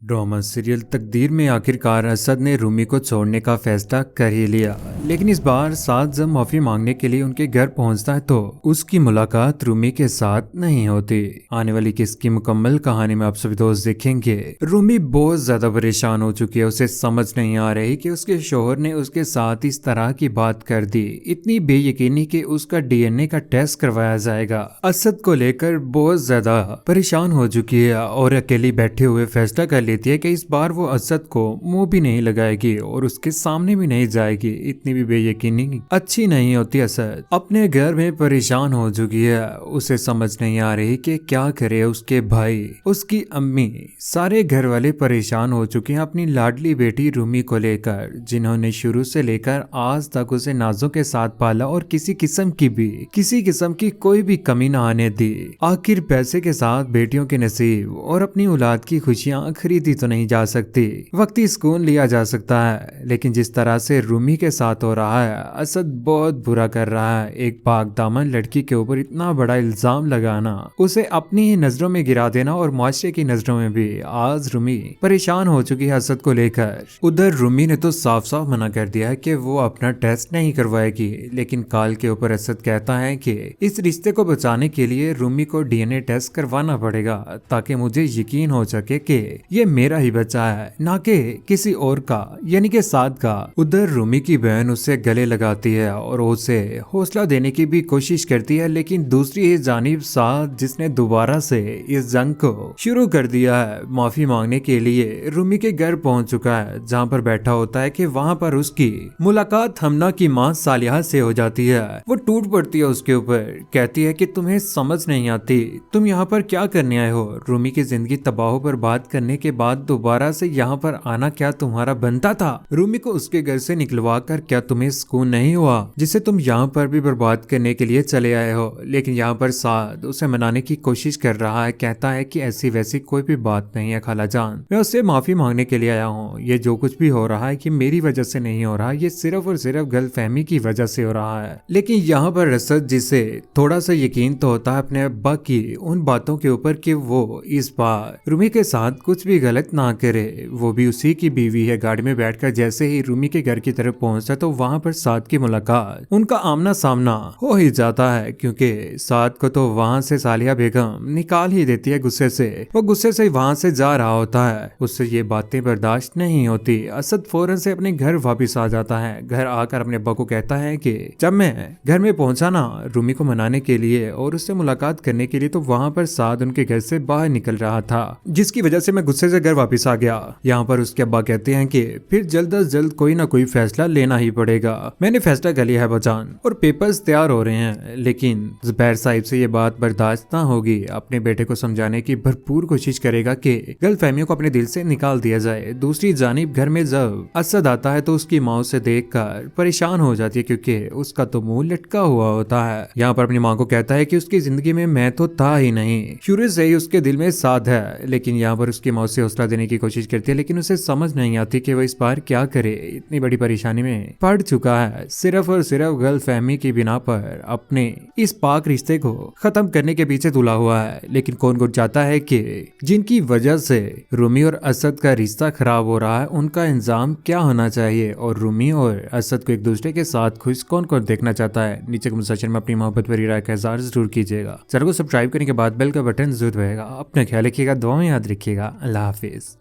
Drama serial तकदीर में आखिरकार असद ने रूमी को छोड़ने का फैसला कर ही लिया, लेकिन इस बार साद जब माफी मांगने के लिए उनके घर पहुंचता है तो उसकी मुलाकात रूमी के साथ नहीं होती। आने वाली किसकी मुकम्मल कहानी में आप सभी दोस्त देखेंगे। रूमी बहुत ज्यादा परेशान हो चुकी है, उसे समझ नहीं आ रही कि उसके शोहर ने उसके साथ इस तरह की बात कर दी, इतनी बेयकीनी कि उसका डीएनए का टेस्ट करवाया जाएगा। असद को लेकर बहुत ज्यादा परेशान हो चुकी है और अकेली बैठे हुए फैसला कर लेती है कि इस बार वो असद को मुंह भी नहीं लगाएगी और उसके सामने भी नहीं जाएगी। इतनी भी बेयकीनी अच्छी नहीं होती। असद अपने घर में परेशान हो चुकी है, उसे समझ नहीं आ रही कि क्या करे। उसके भाई, उसकी अम्मी, सारे घर वाले परेशान हो चुके हैं अपनी लाडली बेटी रूमी को लेकर, जिन्होंने शुरू से लेकर आज तक उसे नाजों के साथ पाला और किसी किस्म की कोई भी कमी ना आने दी। आखिर पैसे के साथ बेटियों के नसीब और अपनी औलाद की खुशियां खरीदी तो नहीं जा सकती, वक्ती सुकून लिया जा सकता है, लेकिन जिस तरह से रूमी के साथ हो रहा है असद बहुत बुरा कर रहा है। एक पाक दामन लड़की के ऊपर इतना बड़ा इल्जाम लगाना, उसे अपनी ही नजरों में गिरा देना और मुआशरे की नजरों में भी। आज रूमी परेशान हो चुकी है असद को लेकर। उधर रूमी ने तो साफ साफ मना कर दिया है कि वो अपना टेस्ट नहीं करवाएगी, लेकिन काल के ऊपर असद कहता है कि इस रिश्ते को बचाने के लिए रूमी को डीएनए टेस्ट करवाना पड़ेगा ताकि मुझे यकीन हो सके कि ये मेरा ही बच्चा है, ना कि किसी और का, यानी कि साद का। उधर रूमी की बहन उसे गले लगाती है और उसे हौसला देने की भी कोशिश करती है, लेकिन दूसरी ही जानिब साद, जिसने दोबारा से इस जंग को शुरू कर दिया है, माफी मांगने के लिए रूमी के घर पहुंच चुका है, जहां पर बैठा होता है कि वहां पर उसकी मुलाकात हमना की मां सालिहा से हो जाती है। वो टूट पड़ती है उसके ऊपर, कहती है कि तुम्हें समझ नहीं आती, तुम यहाँ पर क्या करने आए हो। रूमी की जिंदगी तबाह पर बात करने के बाद दोबारा से यहाँ पर आना क्या तुम्हारा बनता था। रूमी को उसके घर से निकलवा कर क्या तुम्हें सुकून नहीं हुआ, जिसे तुम यहाँ पर भी बर्बाद करने के लिए चले आए हो। लेकिन यहाँ पर साद उसे मनाने की कोशिश कर रहा है, कहता है कि ऐसी वैसी कोई भी बात नहीं है खाला जान, मैं उससे माफी मांगने के लिए आया हूँ। ये जो कुछ भी हो रहा है कि मेरी वजह से नहीं हो रहा, ये सिर्फ और सिर्फ गलतफहमी की वजह से हो रहा है। लेकिन यहाँ पर असद, जिसे थोड़ा सा यकीन तो होता है अपने अब्बा की उन बातों के ऊपर कि वो इस बार रूमी के साथ कुछ भी गलत ना करे, वो भी उसी की बीवी है। गाड़ी में बैठकर जैसे ही रूमी के घर की तरफ पहुंचता तो वहां पर साद की मुलाकात, उनका आमना सामना हो ही जाता है, क्योंकि साद को तो वहां से सालिया बेगम निकाल ही देती है गुस्से से। वो गुस्से से वहां से जा रहा होता है, उससे ये बातें बर्दाश्त नहीं होती। असद फौरन से अपने घर वापिस आ जाता है। घर आकर अपने अब्बा को कहता है कि जब मैं घर में पहुंचा ना रूमी को मनाने के लिए और उससे मुलाकात करने के लिए, तो वहां पर साद उनके घर से बाहर निकल रहा था, जिसकी वजह से मैं गुस्से से घर वापस आ गया। यहाँ पर उसके अब्बा कहते हैं कि फिर जल्द अज जल्द कोई ना कोई फैसला लेना ही पड़ेगा। मैंने फैसला कर लिया है बचान और पेपर्स तैयार हो रहे हैं, लेकिन जुबैर साहिब से ये बात बर्दाश्त ना होगी। अपने बेटे को समझाने की भरपूर कोशिश करेगा कि गलतफहमियों को अपने दिल से निकाल दिया जाए। दूसरी जानिब घर में जब असद आता है तो उसकी माँ उसे देखकर परेशान हो जाती है, क्योंकि उसका तो मुंह लटका हुआ होता है। यहाँ पर अपनी माँ को कहता है कि उसकी जिंदगी में मैं तो था ही नहीं, शुरू से ही उसके दिल में साध है। लेकिन यहाँ पर उसकी माँ से हौसला देने की कोशिश करती है, लेकिन उसे समझ नहीं आती कि वो इस बार क्या करे। इतनी बड़ी परेशानी में पड़ चुका है, सिर्फ और सिर्फ गलतफहमी की बिना पर अपने इस पाक रिश्ते को खत्म करने के पीछे तुला हुआ है। लेकिन कौन चाहता है कि जिनकी वजह से रूमी और असद का रिश्ता खराब हो रहा है, उनका इंजाम क्या होना चाहिए। और रूमी और असद को एक दूसरे के साथ खुश कौन देखना चाहता है। नीचे कमेंट सेक्शन में अपनी मोहब्बत भरी राय का इज़हार जरूर कीजिएगा। चैनल को सब्सक्राइब करने के बाद बेल का बटन जरूर दबाइएगा। अपना ख्याल रखिएगा, दुआ में याद रखिएगा। अल्लाह हाफिज।